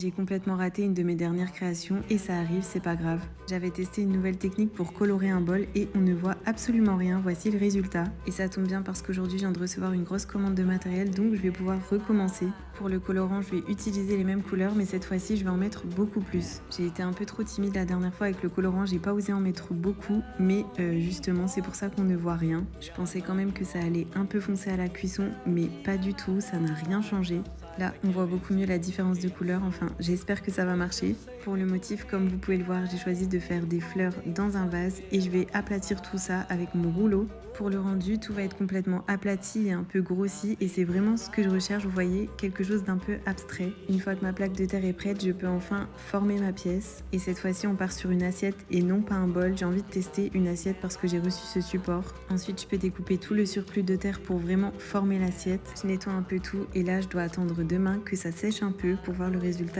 J'ai complètement raté une de mes dernières créations et ça arrive, c'est pas grave. J'avais testé une nouvelle technique pour colorer un bol et on ne voit absolument rien, voici le résultat. Et ça tombe bien parce qu'aujourd'hui je viens de recevoir une grosse commande de matériel donc je vais pouvoir recommencer. Pour le colorant, je vais utiliser les mêmes couleurs mais cette fois-ci je vais en mettre beaucoup plus. J'ai été un peu trop timide la dernière fois avec le colorant, j'ai pas osé en mettre beaucoup mais justement c'est pour ça qu'on ne voit rien. Je pensais quand même que ça allait un peu foncer à la cuisson mais pas du tout, ça n'a rien changé. Là, on voit beaucoup mieux la différence de couleur, enfin j'espère que ça va marcher. Pour le motif, comme vous pouvez le voir, j'ai choisi de faire des fleurs dans un vase et je vais aplatir tout ça avec mon rouleau. Pour le rendu, tout va être complètement aplati et un peu grossi et c'est vraiment ce que je recherche, vous voyez, quelque chose d'un peu abstrait. Une fois que ma plaque de terre est prête, je peux enfin former ma pièce et cette fois-ci on part sur une assiette et non pas un bol. J'ai envie de tester une assiette parce que j'ai reçu ce support. Ensuite, je peux découper tout le surplus de terre pour vraiment former l'assiette. Je nettoie un peu tout et là je dois attendre demain que ça sèche un peu pour voir le résultat.